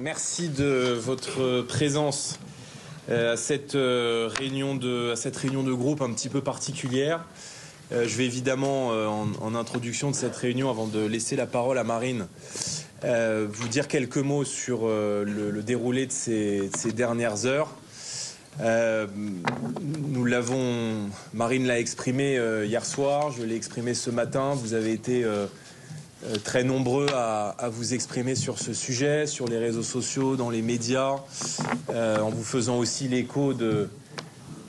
Merci de votre présence à cette réunion de groupe un petit peu particulière. Je vais évidemment, en introduction de cette réunion, avant de laisser la parole à Marine, vous dire quelques mots sur le déroulé de ces dernières heures. Marine l'a exprimé hier soir, je l'ai exprimé ce matin. Vous avez été très nombreux à vous exprimer sur ce sujet, sur les réseaux sociaux, dans les médias, en vous faisant aussi l'écho de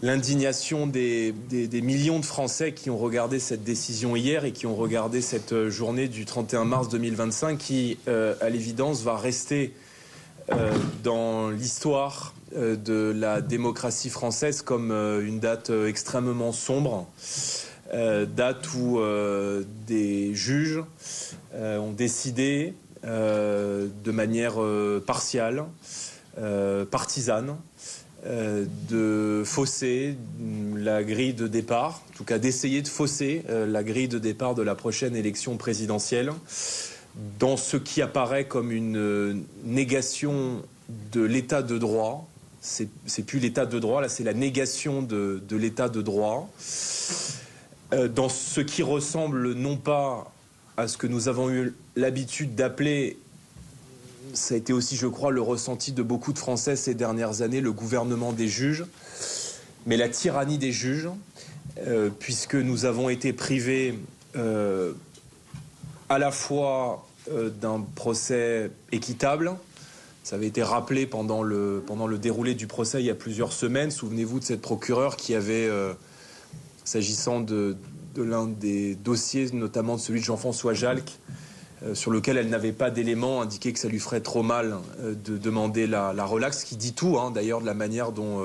l'indignation des millions de Français qui ont regardé cette décision hier et qui ont regardé cette journée du 31 mars 2025 qui, à l'évidence, va rester dans l'histoire de la démocratie française comme une date extrêmement sombre, date où des juges ont décidé de manière partiale, partisane, de fausser la grille de départ, en tout cas d'essayer de fausser la grille de départ de la prochaine élection présidentielle, dans ce qui apparaît comme une négation de l'état de droit. C'est plus l'état de droit, là c'est la négation de l'état de droit, dans ce qui ressemble non pas à ce que nous avons eu l'habitude d'appeler, ça a été aussi je crois le ressenti de beaucoup de Français ces dernières années, le gouvernement des juges, mais la tyrannie des juges, puisque nous avons été privés à la fois d'un procès équitable. Ça avait été rappelé pendant le déroulé du procès il y a plusieurs semaines. Souvenez-vous de cette procureure qui avait, s'agissant de l'un des dossiers, notamment de celui de Jean-François Jalc, sur lequel elle n'avait pas d'éléments, indiqué que ça lui ferait trop mal de demander la relaxe, qui dit tout, d'ailleurs, de la manière dont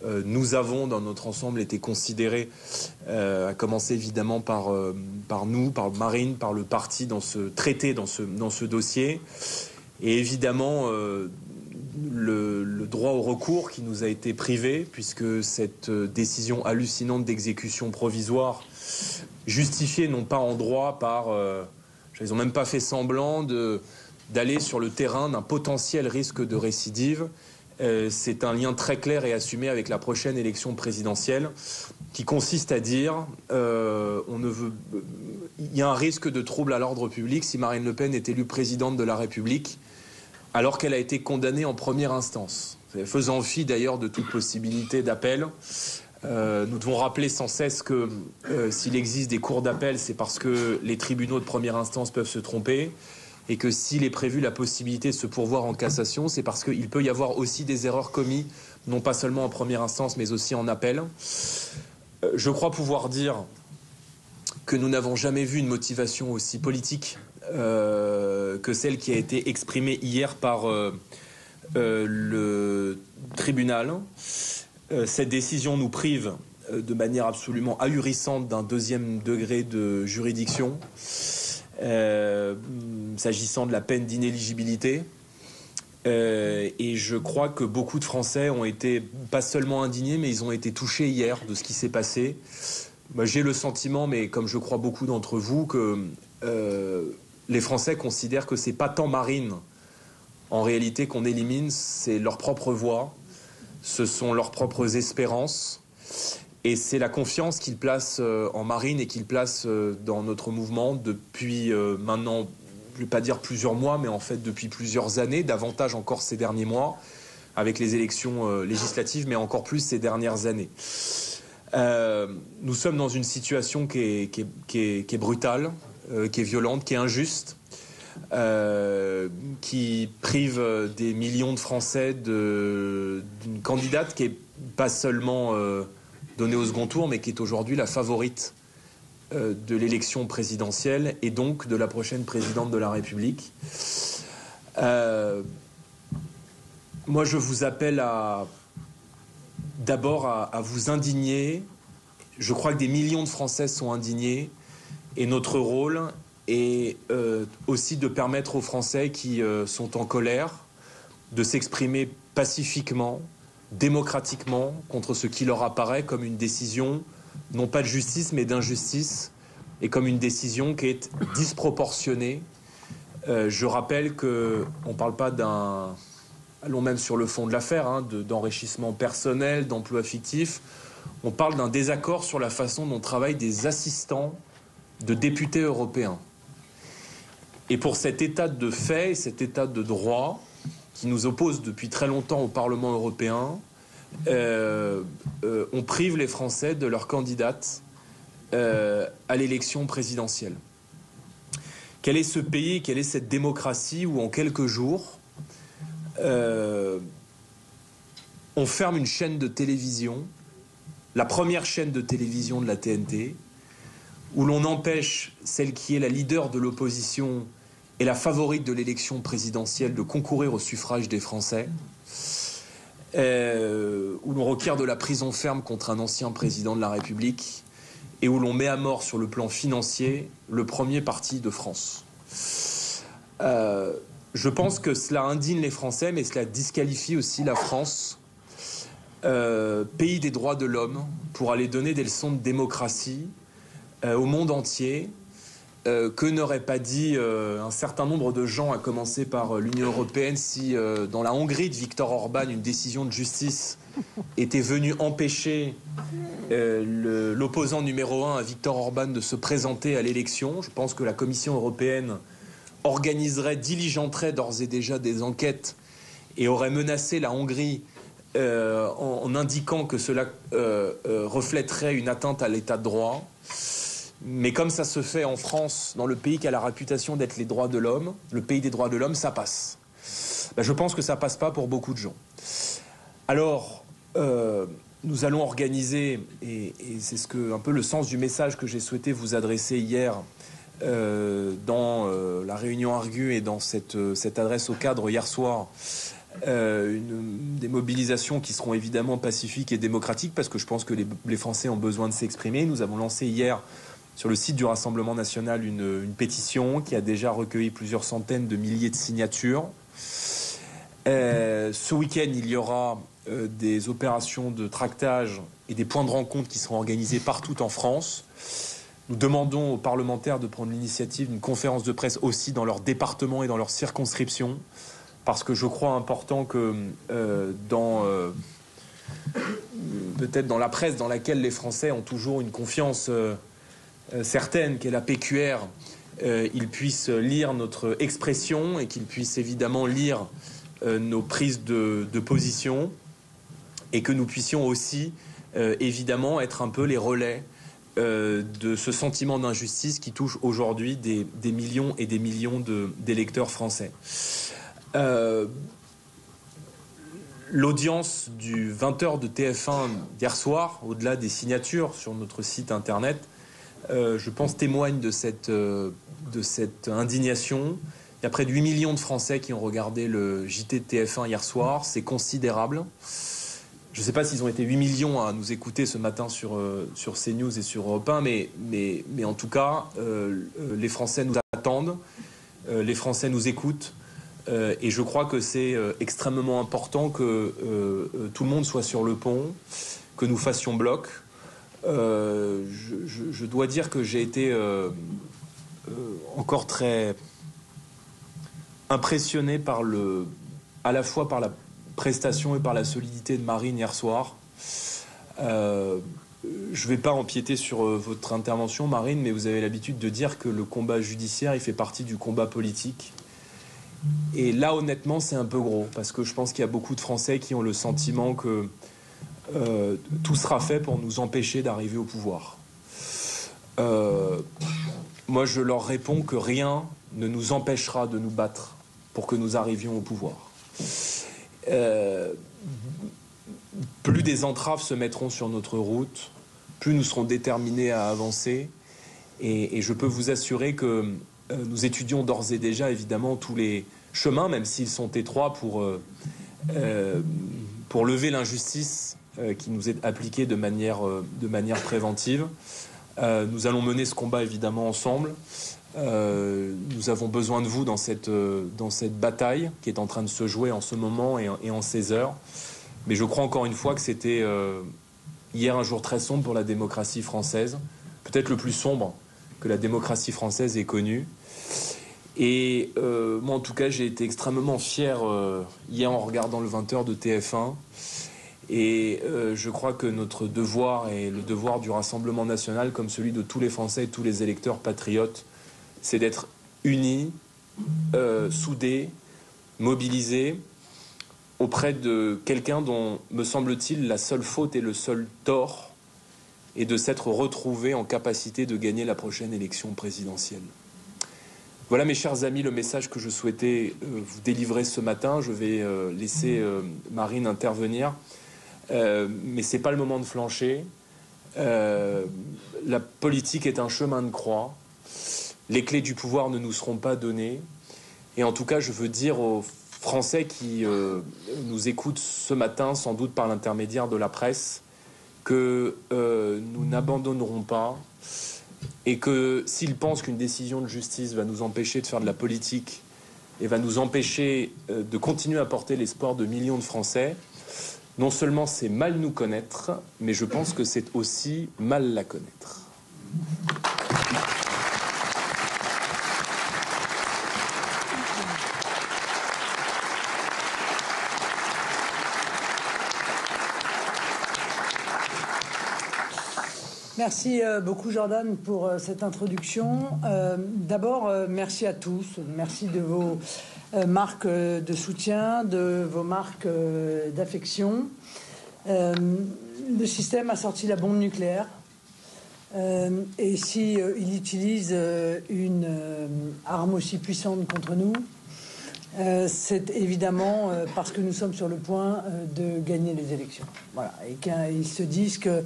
nous avons, dans notre ensemble, été considérés, à commencer évidemment par nous, par Marine, par le parti dans ce traité, dans ce dossier. Et évidemment, le droit au recours qui nous a été privé, puisque cette décision hallucinante d'exécution provisoire, justifiée non pas en droit par... ils n'ont même pas fait semblant d'aller sur le terrain d'un potentiel risque de récidive. C'est un lien très clair et assumé avec la prochaine élection présidentielle qui consiste à dire il y a un risque de trouble à l'ordre public si Marine Le Pen est élue présidente de la République alors qu'elle a été condamnée en première instance, faisant fi d'ailleurs de toute possibilité d'appel. Nous devons rappeler sans cesse que s'il existe des cours d'appel, c'est parce que les tribunaux de première instance peuvent se tromper, et que s'il est prévu la possibilité de se pourvoir en cassation, c'est parce qu'il peut y avoir aussi des erreurs commises, non pas seulement en première instance, mais aussi en appel. Je crois pouvoir dire que nous n'avons jamais vu une motivation aussi politique que celle qui a été exprimée hier par le tribunal. Cette décision nous prive de manière absolument ahurissante d'un deuxième degré de juridiction, s'agissant de la peine d'inéligibilité. Et je crois que beaucoup de Français ont été pas seulement indignés, mais ils ont été touchés hier de ce qui s'est passé. Moi, j'ai le sentiment, mais comme je crois beaucoup d'entre vous, que les Français considèrent que c'est pas tant Marine, en réalité, qu'on élimine, c'est leur propre voix, ce sont leurs propres espérances, et c'est la confiance qu'ils placent en Marine et qu'ils placent dans notre mouvement depuis maintenant, je ne vais pas dire plusieurs mois, mais en fait depuis plusieurs années, davantage encore ces derniers mois, avec les élections législatives, mais encore plus ces dernières années. Nous sommes dans une situation qui est brutale, qui est violente, qui est injuste, qui prive des millions de Français d'une candidate qui n'est pas seulement donnée au second tour, mais qui est aujourd'hui la favorite de l'élection présidentielle et donc de la prochaine présidente de la République. Moi, je vous appelle d'abord à vous indigner. Je crois que des millions de Français sont indignés, et notre rôle est aussi de permettre aux Français qui sont en colère de s'exprimer pacifiquement, démocratiquement, contre ce qui leur apparaît comme une décision, non pas de justice, mais d'injustice, et comme une décision qui est disproportionnée Je rappelle qu'on ne parle pas allons même sur le fond de l'affaire, d'enrichissement personnel, d'emploi fictif. On parle d'un désaccord sur la façon dont travaillent des assistants de députés européens. Et pour cet état de fait, cet état de droit qui nous oppose depuis très longtemps au Parlement européen, on prive les Français de leur candidate à l'élection présidentielle. Quel est ce pays, quelle est cette démocratie où en quelques jours, on ferme une chaîne de télévision, la première chaîne de télévision de la TNT, où l'on empêche celle qui est la leader de l'opposition et la favorite de l'élection présidentielle de concourir au suffrage des Français, où l'on requiert de la prison ferme contre un ancien président de la République et où l'on met à mort sur le plan financier le premier parti de France. Je pense que cela indigne les Français, mais cela disqualifie aussi la France, pays des droits de l'homme, pour aller donner des leçons de démocratie au monde entier, que n'aurait pas dit un certain nombre de gens, à commencer par l'Union européenne, si dans la Hongrie de Viktor Orban, une décision de justice était venue empêcher l'opposant numéro 1 à Viktor Orban de se présenter à l'élection. Je pense que la Commission européenne organiserait, diligenterait d'ores et déjà des enquêtes et aurait menacé la Hongrie en indiquant que cela reflèterait une atteinte à l'état de droit. Mais comme ça se fait en France, dans le pays qui a la réputation d'être les droits de l'homme, le pays des droits de l'homme, ça passe. Je pense que ça passe pas pour beaucoup de gens. Alors, nous allons organiser, et c'est un peu le sens du message que j'ai souhaité vous adresser hier dans la réunion Argu et dans cette adresse au cadre hier soir, des mobilisations qui seront évidemment pacifiques et démocratiques, parce que je pense que les Français ont besoin de s'exprimer. Nous avons lancé hier sur le site du Rassemblement national une pétition qui a déjà recueilli plusieurs centaines de milliers de signatures. Ce week-end, il y aura des opérations de tractage et des points de rencontre qui seront organisés partout en France. Nous demandons aux parlementaires de prendre l'initiative d'une conférence de presse aussi dans leur département et dans leur circonscription, parce que je crois important que peut-être dans la presse dans laquelle les Français ont toujours une confiance certaine, qu'est la PQR, ils puissent lire notre expression et qu'ils puissent évidemment lire nos prises de position, et que nous puissions aussi évidemment être un peu les relais de ce sentiment d'injustice qui touche aujourd'hui des millions et des millions d'électeurs français. L'audience du 20h de TF1 d'hier soir, au-delà des signatures sur notre site internet, je pense témoigne de cette indignation. Il y a près de 8 millions de Français qui ont regardé le JT de TF1 hier soir. C'est considérable. Je ne sais pas s'ils ont été 8 millions à nous écouter ce matin sur CNews et sur Europe 1, mais en tout cas, les Français nous attendent, les Français nous écoutent, et je crois que c'est extrêmement important que tout le monde soit sur le pont, que nous fassions bloc. Je dois dire que j'ai été encore très impressionné à la fois par la prestation et par la solidité de Marine hier soir. Je ne vais pas empiéter sur votre intervention, Marine, mais vous avez l'habitude de dire que le combat judiciaire, il fait partie du combat politique. Et là, honnêtement, c'est un peu gros, parce que je pense qu'il y a beaucoup de Français qui ont le sentiment que tout sera fait pour nous empêcher d'arriver au pouvoir. Moi, je leur réponds que rien ne nous empêchera de nous battre pour que nous arrivions au pouvoir. Plus des entraves se mettront sur notre route, plus nous serons déterminés à avancer. Et je peux vous assurer que nous étudions d'ores et déjà, évidemment, tous les chemins, même s'ils sont étroits, pour lever l'injustice qui nous est appliquée de manière préventive. Nous allons mener ce combat, évidemment, ensemble. Nous avons besoin de vous dans cette bataille qui est en train de se jouer en ce moment et en ces heures. Mais je crois encore une fois que c'était hier un jour très sombre pour la démocratie française, peut-être le plus sombre que la démocratie française ait connu. Et moi, en tout cas, j'ai été extrêmement fier hier en regardant le 20h de TF1. Et je crois que notre devoir et le devoir du Rassemblement national, comme celui de tous les Français et tous les électeurs patriotes, c'est d'être unis, soudés, mobilisés auprès de quelqu'un dont, me semble-t-il, la seule faute et le seul tort est de s'être retrouvé en capacité de gagner la prochaine élection présidentielle. Voilà, mes chers amis, le message que je souhaitais vous délivrer ce matin. Je vais laisser Marine intervenir. Mais ce n'est pas le moment de flancher. La politique est un chemin de croix. Les clés du pouvoir ne nous seront pas données. Et en tout cas, je veux dire aux Français qui nous écoutent ce matin, sans doute par l'intermédiaire de la presse, que nous n'abandonnerons pas et que s'ils pensent qu'une décision de justice va nous empêcher de faire de la politique et va nous empêcher de continuer à porter l'espoir de millions de Français, non seulement c'est mal nous connaître, mais je pense que c'est aussi mal la connaître. Merci beaucoup Jordan pour cette introduction. D'abord, merci à tous. Merci de vos marques de soutien, de vos marques d'affection. Le système a sorti la bombe nucléaire. Et si il utilise une arme aussi puissante contre nous, c'est évidemment parce que nous sommes sur le point de gagner les élections. Voilà. Et qu'ils se disent que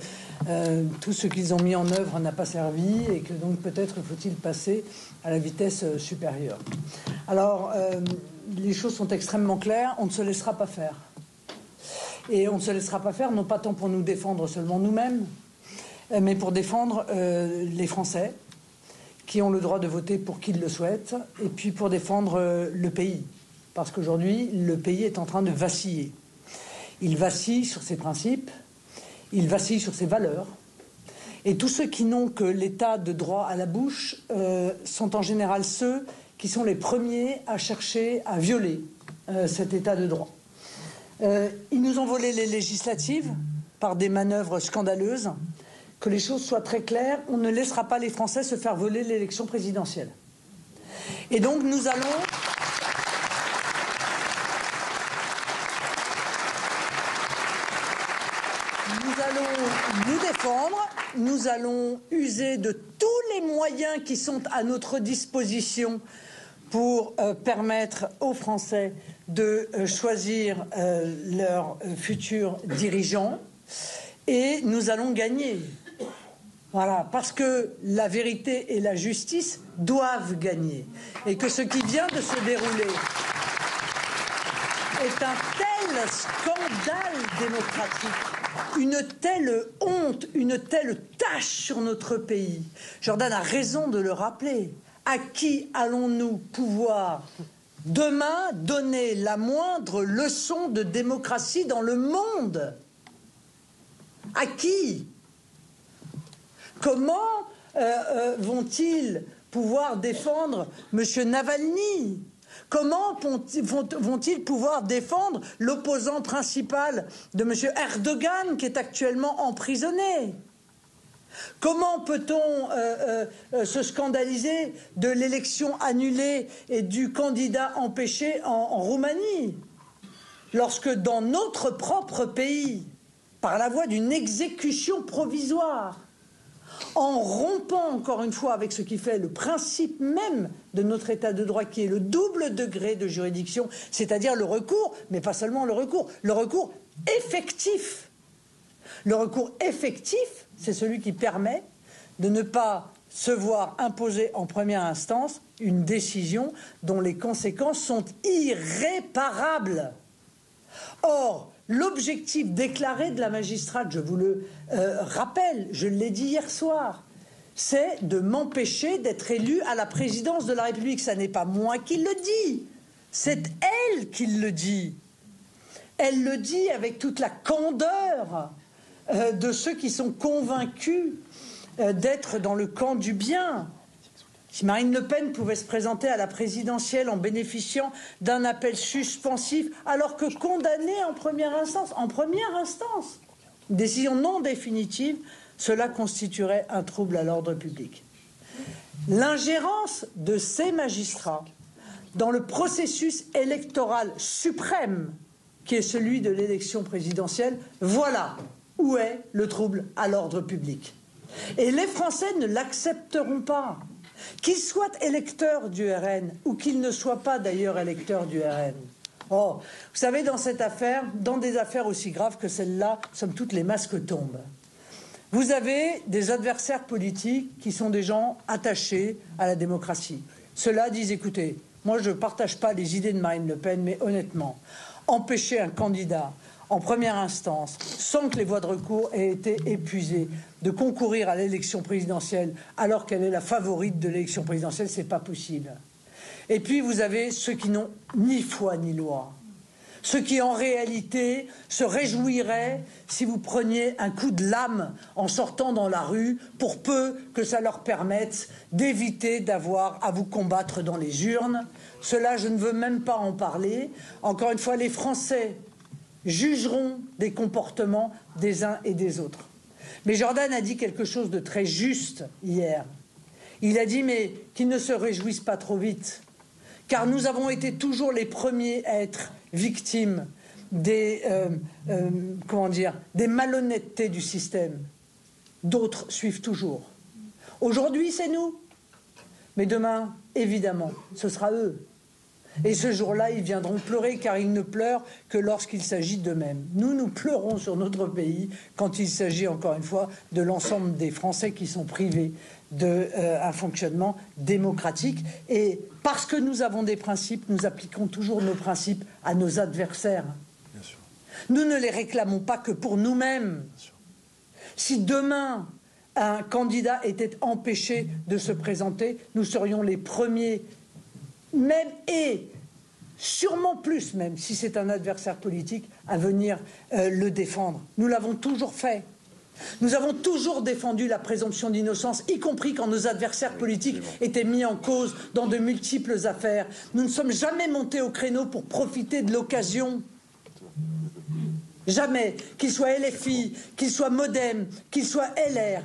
tout ce qu'ils ont mis en œuvre n'a pas servi et que donc peut-être faut-il passer à la vitesse supérieure. Alors, les choses sont extrêmement claires. On ne se laissera pas faire. Et on ne se laissera pas faire, non pas tant pour nous défendre seulement nous-mêmes, mais pour défendre les Français qui ont le droit de voter pour qui ils le souhaitent, et puis pour défendre le pays. Parce qu'aujourd'hui, le pays est en train de vaciller. Il vacille sur ses principes, il vacille sur ses valeurs, et tous ceux qui n'ont que l'état de droit à la bouche sont en général ceux qui sont les premiers à chercher à violer cet état de droit. Ils nous ont volé les législatives par des manœuvres scandaleuses. Que les choses soient très claires, on ne laissera pas les Français se faire voler l'élection présidentielle. Et donc nous allons nous défendre, nous allons user de tous les moyens qui sont à notre disposition pour permettre aux Français de choisir leurs futurs dirigeants, et nous allons gagner. Voilà, parce que la vérité et la justice doivent gagner. Et que ce qui vient de se dérouler est un tel scandale démocratique, une telle honte, une telle tache sur notre pays. Jordan a raison de le rappeler. À qui allons-nous pouvoir demain donner la moindre leçon de démocratie dans le monde? À qui? Comment vont-ils pouvoir défendre M. Navalny? Comment vont-ils pouvoir défendre l'opposant principal de M. Erdogan qui est actuellement emprisonné? Comment peut-on se scandaliser de l'élection annulée et du candidat empêché en Roumanie, lorsque dans notre propre pays, par la voie d'une exécution provisoire, en rompant encore une fois avec ce qui fait le principe même de notre état de droit, qui est le double degré de juridiction, c'est-à-dire le recours, mais pas seulement le recours effectif. Le recours effectif, c'est celui qui permet de ne pas se voir imposer en première instance une décision dont les conséquences sont irréparables. Or, l'objectif déclaré de la magistrate, je vous le rappelle, je l'ai dit hier soir, c'est de m'empêcher d'être élu à la présidence de la République. Ça n'est pas moi qui le dis, c'est elle qui le dit. Elle le dit avec toute la candeur de ceux qui sont convaincus d'être dans le camp du bien. Si Marine Le Pen pouvait se présenter à la présidentielle en bénéficiant d'un appel suspensif, alors que condamnée en première instance, décision non définitive, cela constituerait un trouble à l'ordre public. L'ingérence de ces magistrats dans le processus électoral suprême qui est celui de l'élection présidentielle, voilà où est le trouble à l'ordre public. Et les Français ne l'accepteront pas. Qu'ils soient électeurs du RN ou qu'ils ne soient pas d'ailleurs électeurs du RN. Oh, vous savez, dans cette affaire, dans des affaires aussi graves que celle-là, somme toute, les masques tombent. Vous avez des adversaires politiques qui sont des gens attachés à la démocratie. Ceux-là disent, écoutez, moi je ne partage pas les idées de Marine Le Pen, mais honnêtement, empêcher un candidat en première instance, sans que les voies de recours aient été épuisées, de concourir à l'élection présidentielle alors qu'elle est la favorite de l'élection présidentielle, c'est pas possible. Et puis vous avez ceux qui n'ont ni foi ni loi. Ceux qui en réalité se réjouiraient si vous preniez un coup de lame en sortant dans la rue pour peu que ça leur permette d'éviter d'avoir à vous combattre dans les urnes. Cela, je ne veux même pas en parler. Encore une fois, les Français jugeront des comportements des uns et des autres. Mais Jordan a dit quelque chose de très juste hier. Il a dit, mais qu'ils ne se réjouissent pas trop vite, car nous avons été toujours les premiers à être victimes des malhonnêtetés du système. D'autres suivent toujours. Aujourd'hui, c'est nous. Mais demain, évidemment, ce sera eux. Et ce jour-là, ils viendront pleurer, car ils ne pleurent que lorsqu'il s'agit d'eux-mêmes. Nous pleurons sur notre pays quand il s'agit, encore une fois, de l'ensemble des Français qui sont privés d'un fonctionnement démocratique. Et parce que nous avons des principes, nous appliquons toujours nos principes à nos adversaires. Bien sûr. Nous ne les réclamons pas que pour nous-mêmes. Si demain, un candidat était empêché de se présenter, nous serions les premiers, même et sûrement plus même, si c'est un adversaire politique, à venir le défendre. Nous l'avons toujours fait. Nous avons toujours défendu la présomption d'innocence, y compris quand nos adversaires politiques étaient mis en cause dans de multiples affaires. Nous ne sommes jamais montés au créneau pour profiter de l'occasion. Jamais. Qu'il soit LFI, qu'il soit Modem, qu'il soit LR.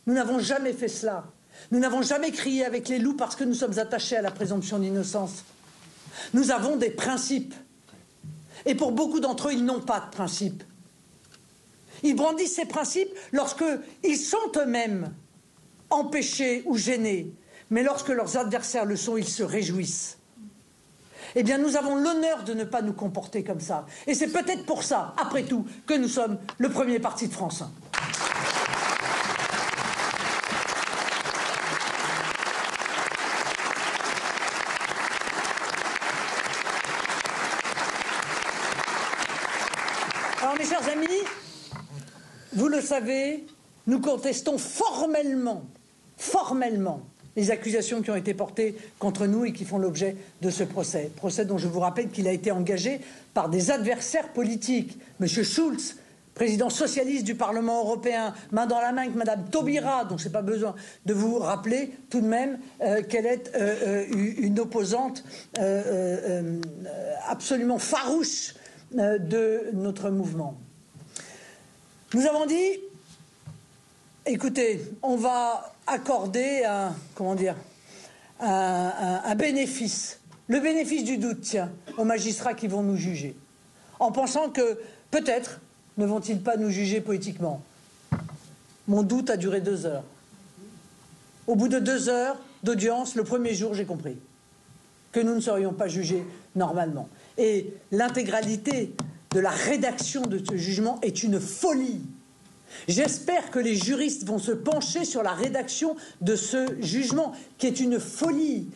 Nous n'avons jamais fait cela. Nous n'avons jamais crié avec les loups parce que nous sommes attachés à la présomption d'innocence. Nous avons des principes. Et pour beaucoup d'entre eux, ils n'ont pas de principes. Ils brandissent ces principes lorsqu'ils sont eux-mêmes empêchés ou gênés. Mais lorsque leurs adversaires le sont, ils se réjouissent. Eh bien, nous avons l'honneur de ne pas nous comporter comme ça. Et c'est peut-être pour ça, après tout, que nous sommes le premier parti de France. Alors, mes chers amis, vous le savez, nous contestons formellement les accusations qui ont été portées contre nous et qui font l'objet de ce procès. Procès dont je vous rappelle qu'il a été engagé par des adversaires politiques. M. Schulz, président socialiste du Parlement européen, main dans la main avec Mme Taubira, dont je n'ai pas besoin de vous rappeler tout de même qu'elle est une opposante absolument farouche de notre mouvement. Nous avons dit, écoutez, on va accorder un bénéfice, le bénéfice du doute, tiens, aux magistrats qui vont nous juger, en pensant que peut-être ne vont-ils pas nous juger politiquement. Mon doute a duré 2 heures. Au bout de 2 heures d'audience, le premier jour, j'ai compris que nous ne serions pas jugés normalement. Et l'intégralité de la rédaction de ce jugement est une folie. J'espère que les juristes vont se pencher sur la rédaction de ce jugement, qui est une folie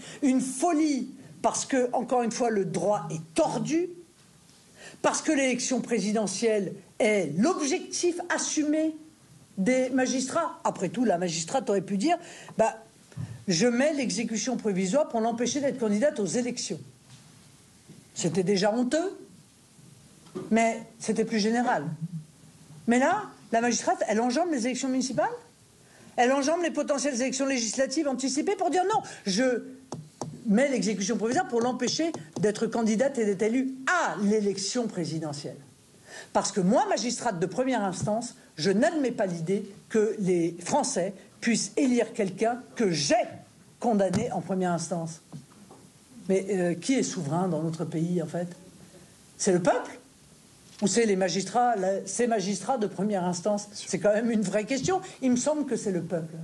parce que, encore une fois, le droit est tordu, parce que l'élection présidentielle est l'objectif assumé des magistrats. Après tout, la magistrate aurait pu dire je mets l'exécution provisoire pour l'empêcher d'être candidate aux élections. C'était déjà honteux, mais c'était plus général. Mais là, la magistrate, elle engendre les élections municipales. Elle enjambe les potentielles élections législatives anticipées pour dire non, je mets l'exécution provisoire pour l'empêcher d'être candidate et d'être élue à l'élection présidentielle. Parce que moi, magistrate de première instance, je n'admets pas l'idée que les Français puissent élire quelqu'un que j'ai condamné en première instance. Mais qui est souverain dans notre pays, en fait? C'est le peuple? Ou c'est les magistrats, ces magistrats de première instance? C'est quand même une vraie question. Il me semble que c'est le peuple.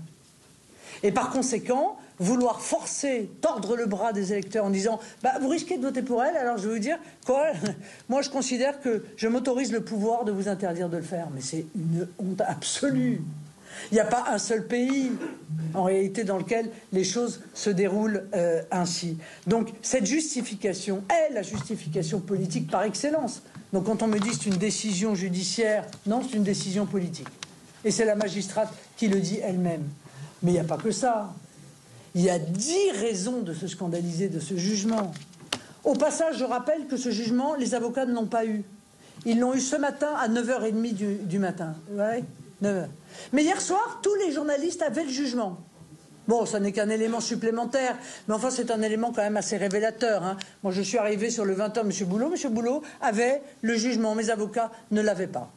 Et par conséquent, vouloir forcer, tordre le bras des électeurs en disant bah, vous risquez de voter pour elle, alors je vais vous dire quoi, moi je considère que je m'autorise le pouvoir de vous interdire de le faire. Mais c'est une honte absolue. Il n'y a pas un seul pays, en réalité, dans lequel les choses se déroulent ainsi. Donc, cette justification est la justification politique par excellence. Donc, quand on me dit c'est une décision judiciaire, non, c'est une décision politique. Et c'est la magistrate qui le dit elle-même. Mais il n'y a pas que ça. Il y a 10 raisons de se scandaliser de ce jugement. Au passage, je rappelle que ce jugement, les avocats ne l'ont pas eu. Ils l'ont eu ce matin à 9h30 du matin. Ouais, 9h. Mais hier soir, tous les journalistes avaient le jugement. Bon, ça n'est qu'un élément supplémentaire, mais enfin, c'est un élément quand même assez révélateur. Hein. Moi, je suis arrivé sur le 20h, M. Boulot. M. Boulot avait le jugement. Mes avocats ne l'avaient pas.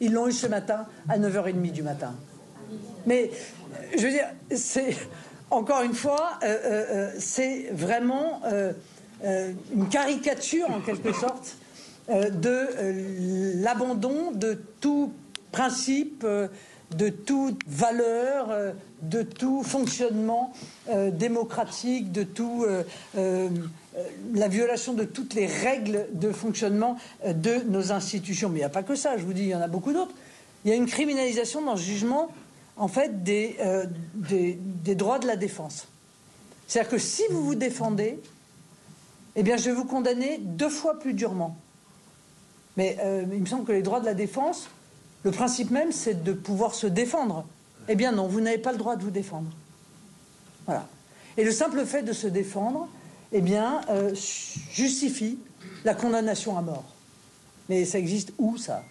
Ils l'ont eu ce matin à 9h30 du matin. Mais, je veux dire, c'est... Encore une fois, c'est vraiment une caricature, en quelque sorte, de l'abandon de tout principe, de toute valeur, de tout fonctionnement démocratique, de tout la violation de toutes les règles de fonctionnement de nos institutions. Mais il n'y a pas que ça, je vous dis, il y en a beaucoup d'autres. Il y a une criminalisation dans ce jugement, en fait, des droits de la défense. C'est-à-dire que si vous vous défendez, eh bien, je vais vous condamner 2 fois plus durement. Mais il me semble que les droits de la défense, le principe même, c'est de pouvoir se défendre. Eh bien non, vous n'avez pas le droit de vous défendre. Voilà. Et le simple fait de se défendre, eh bien, justifie la condamnation à mort. Mais ça existe où, ça?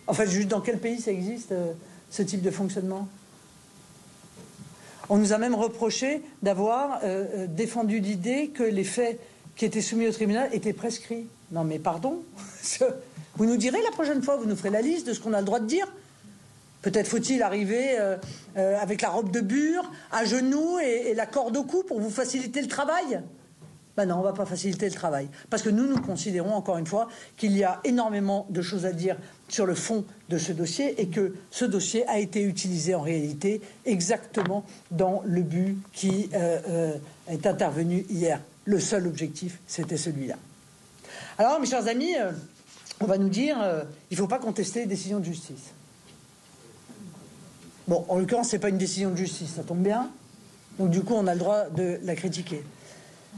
Enfin, juste dans quel pays ça existe, ce type de fonctionnement? On nous a même reproché d'avoir défendu l'idée que les faits qui étaient soumis au tribunal étaient prescrits. Non mais pardon, vous nous direz la prochaine fois, vous nous ferez la liste de ce qu'on a le droit de dire. Peut-être faut-il arriver avec la robe de bure, à genoux et la corde au cou pour vous faciliter le travail. Ben non, on ne va pas faciliter le travail. Parce que nous considérons, encore une fois, qu'il y a énormément de choses à dire sur le fond de ce dossier et que ce dossier a été utilisé en réalité exactement dans le but qui est intervenu hier. Le seul objectif, c'était celui-là. Alors, mes chers amis, on va nous dire il ne faut pas contester les décisions de justice. Bon, en l'occurrence, ce n'est pas une décision de justice, ça tombe bien. Donc, du coup, on a le droit de la critiquer.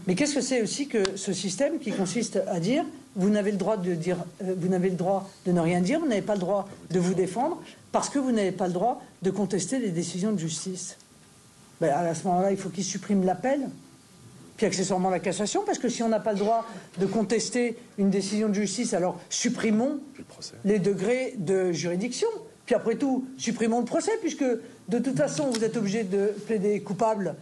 Mais qu'est-ce que c'est aussi que ce système qui consiste à dire vous n'avez le droit de dire, vous n'avez le droit de ne rien dire, vous n'avez pas le droit de vous défendre parce que vous n'avez pas le droit de contester les décisions de justice. Ben, à ce moment-là, il faut qu'ils suppriment l'appel, puis accessoirement la cassation, parce que si on n'a pas le droit de contester une décision de justice, alors supprimons les degrés de juridiction. Puis après tout, supprimons le procès, puisque de toute façon, vous êtes obligé de plaider coupable.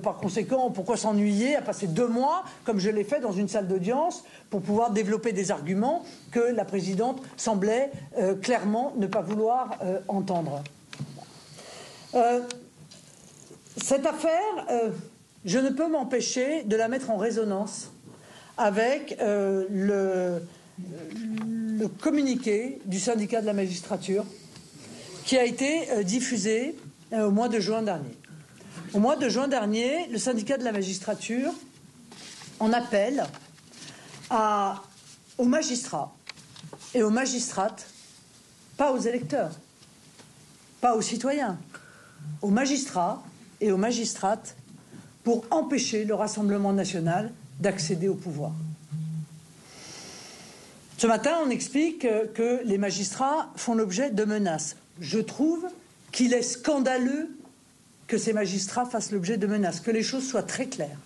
Par conséquent, pourquoi s'ennuyer à passer 2 mois, comme je l'ai fait dans une salle d'audience, pour pouvoir développer des arguments que la présidente semblait clairement ne pas vouloir entendre. Cette affaire, je ne peux m'empêcher de la mettre en résonance avec le communiqué du syndicat de la magistrature qui a été diffusé au mois de juin dernier. Au mois de juin dernier, le syndicat de la magistrature en appelle aux magistrats et aux magistrates, pas aux électeurs, pas aux citoyens, aux magistrats et aux magistrates pour empêcher le Rassemblement national d'accéder au pouvoir. Ce matin, on explique que les magistrats font l'objet de menaces. Je trouve qu'il est scandaleux que ces magistrats fassent l'objet de menaces, que les choses soient très claires.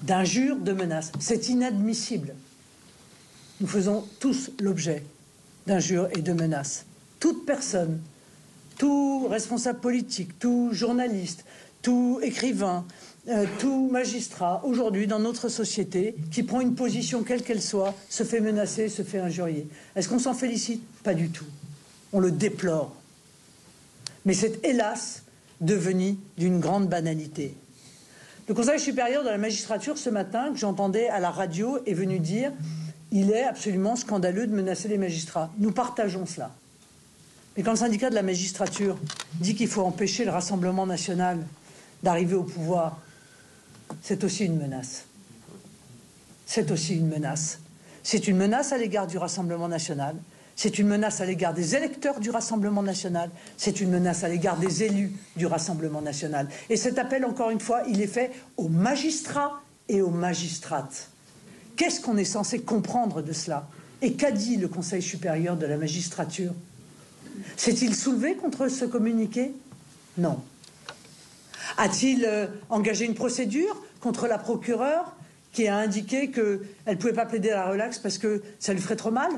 D'injures, de menaces. C'est inadmissible. Nous faisons tous l'objet d'injures et de menaces. Toute personne tout responsable politique, tout journaliste, tout écrivain, tout magistrat, aujourd'hui, dans notre société, qui prend une position quelle qu'elle soit, se fait menacer, se fait injurier. Est-ce qu'on s'en félicite? Pas du tout. On le déplore. Mais c'est, hélas, devenu d'une grande banalité. Le Conseil supérieur de la magistrature, ce matin, que j'entendais à la radio, est venu dire « Il est absolument scandaleux de menacer les magistrats ». Nous partageons cela. Mais quand le syndicat de la magistrature dit qu'il faut empêcher le Rassemblement national d'arriver au pouvoir, c'est aussi une menace. C'est aussi une menace. C'est une menace à l'égard du Rassemblement national. C'est une menace à l'égard des électeurs du Rassemblement national. C'est une menace à l'égard des élus du Rassemblement national. Et cet appel, encore une fois, il est fait aux magistrats et aux magistrates. Qu'est-ce qu'on est censé comprendre de cela? Et qu'a dit le Conseil supérieur de la magistrature? S'est-il soulevé contre ce communiqué? Non. A-t-il engagé une procédure contre la procureure qui a indiqué qu'elle ne pouvait pas plaider à la relaxe parce que ça lui ferait trop mal,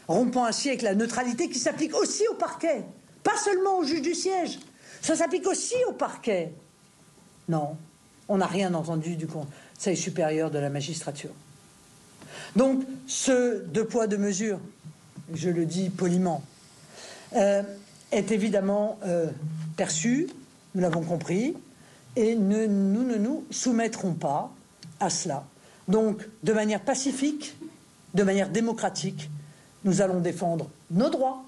rompant ainsi avec la neutralité qui s'applique aussi au parquet, pas seulement au juge du siège, ça s'applique aussi au parquet? Non, on n'a rien entendu du Conseil supérieur de la magistrature. Donc, ce deux poids, deux mesures, je le dis poliment, est évidemment perçu, nous l'avons compris, et nous ne nous soumettrons pas à cela. Donc, de manière pacifique, de manière démocratique, nous allons défendre nos droits,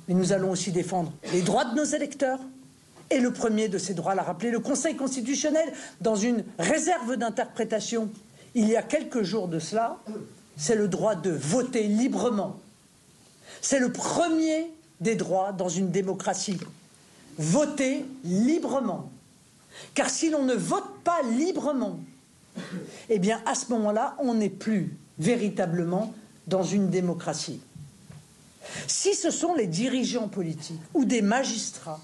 mais nous allons aussi défendre les droits de nos électeurs. Et le premier de ces droits l'a rappelé le Conseil constitutionnel dans une réserve d'interprétation il y a quelques jours de cela, c'est le droit de voter librement. C'est le premier des droits dans une démocratie. Voter librement. Car si l'on ne vote pas librement, eh bien à ce moment-là, on n'est plus véritablement dans une démocratie. Si ce sont les dirigeants politiques ou des magistrats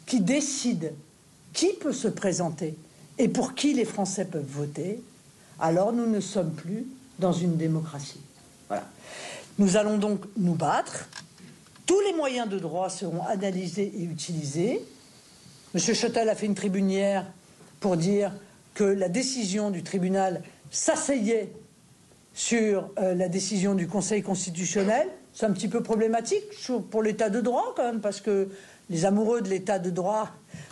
qui décident qui peut se présenter et pour qui les Français peuvent voter, alors nous ne sommes plus dans une démocratie. Voilà. Nous allons donc nous battre. Tous les moyens de droit seront analysés et utilisés. M. Chottel a fait une tribune hier pour dire que la décision du tribunal s'asseyait sur la décision du Conseil constitutionnel. C'est un petit peu problématique pour l'état de droit quand même, parce que les amoureux de l'état de droit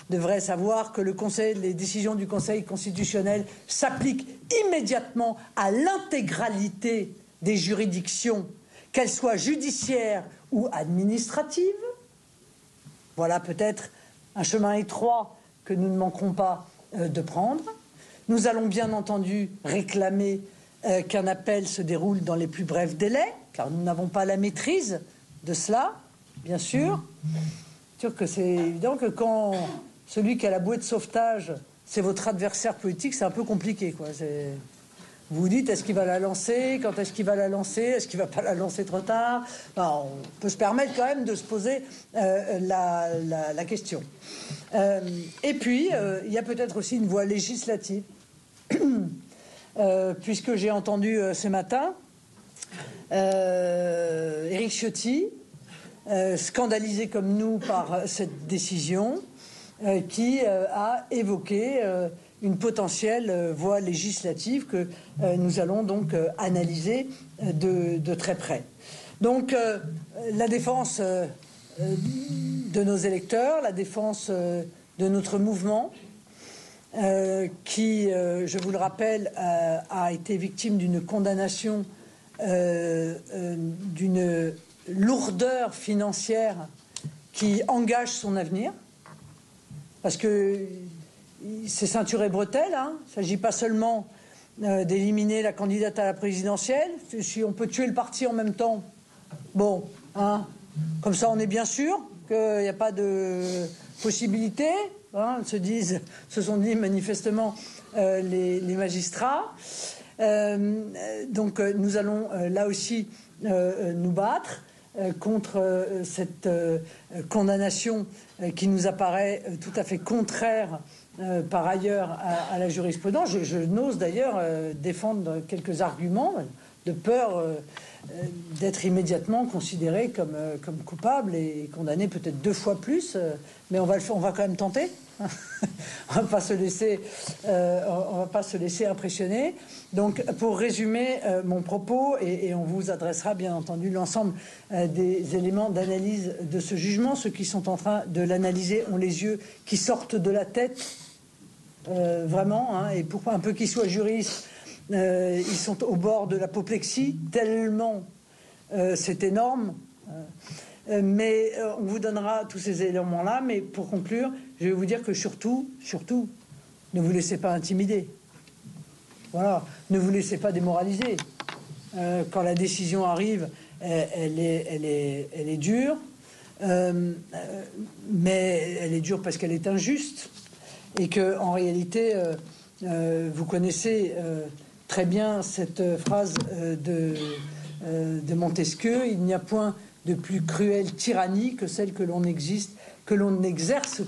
devraient savoir que les décisions du Conseil constitutionnel s'appliquent immédiatement à l'intégralité des juridictions, qu'elles soient judiciaires ou administratives. Voilà peut-être un chemin étroit que nous ne manquerons pas de prendre. Nous allons bien entendu réclamer qu'un appel se déroule dans les plus brefs délais, car nous n'avons pas la maîtrise de cela, bien sûr. C'est sûr que c'est évident que quand celui qui a la bouée de sauvetage, c'est votre adversaire politique, c'est un peu compliqué, quoi. Vous vous dites, est-ce qu'il va la lancer? Quand est-ce qu'il va la lancer? Est-ce qu'il ne va pas la lancer trop tard? Enfin, on peut se permettre quand même de se poser la question. Et puis, il y a peut-être aussi une voie législative, puisque j'ai entendu ce matin Éric Ciotti, scandalisé comme nous par cette décision, qui a évoqué une potentielle voie législative que nous allons donc analyser de très près. Donc la défense de nos électeurs, la défense de notre mouvement, qui, je vous le rappelle, a été victime d'une condamnation, d'une lourdeur financière qui engage son avenir, parce que c'est ceinture et bretelles, hein. Il ne s'agit pas seulement d'éliminer la candidate à la présidentielle. Si on peut tuer le parti en même temps, bon, hein, comme ça on est bien sûr qu'il n'y a pas de possibilité, hein, se sont dit manifestement les magistrats. Donc nous allons là aussi nous battre contre cette condamnation qui nous apparaît tout à fait contraire par ailleurs à la jurisprudence. Je n'ose d'ailleurs défendre quelques arguments de peur d'être immédiatement considéré comme coupable et condamné peut-être 2 fois plus. Mais on va quand même tenter. On va pas se laisser impressionner. Donc, pour résumer mon propos, et on vous adressera bien entendu l'ensemble des éléments d'analyse de ce jugement. Ceux qui sont en train de l'analyser ont les yeux qui sortent de la tête, vraiment. Hein, et pour un peu qu'ils soient juristes, ils sont au bord de l'apoplexie, tellement c'est énorme. Mais on vous donnera tous ces éléments-là. Mais pour conclure, je vais vous dire que surtout, ne vous laissez pas intimider. Voilà, ne vous laissez pas démoraliser. Quand la décision arrive, elle est dure. Mais elle est dure parce qu'elle est injuste. Et qu'en réalité, vous connaissez très bien cette phrase de Montesquieu, il n'y a point de plus cruelle tyrannie que celle que l'on exerce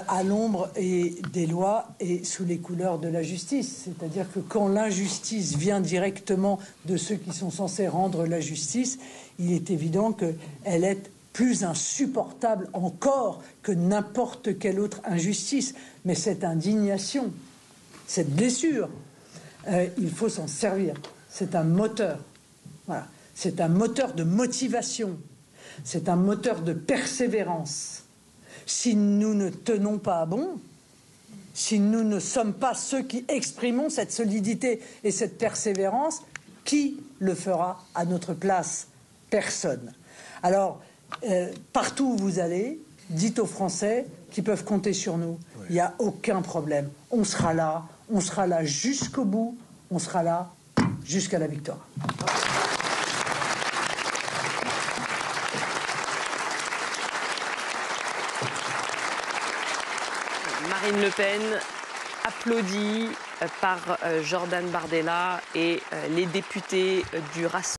à l'ombre des lois et sous les couleurs de la justice. C'est-à-dire que quand l'injustice vient directement de ceux qui sont censés rendre la justice, il est évident qu'elle est plus insupportable encore que n'importe quelle autre injustice. Mais cette indignation, cette blessure, il faut s'en servir. C'est un moteur. Voilà. C'est un moteur de motivation. C'est un moteur de persévérance. Si nous ne tenons pas bon, si nous ne sommes pas ceux qui exprimons cette solidité et cette persévérance, qui le fera à notre place? Personne. Alors, partout où vous allez, dites aux Français qu'ils peuvent compter sur nous. Il n'y a aucun problème. On sera là jusqu'au bout, on sera là jusqu'à la victoire. Marine Le Pen, applaudie par Jordan Bardella et les députés du Rassemblement.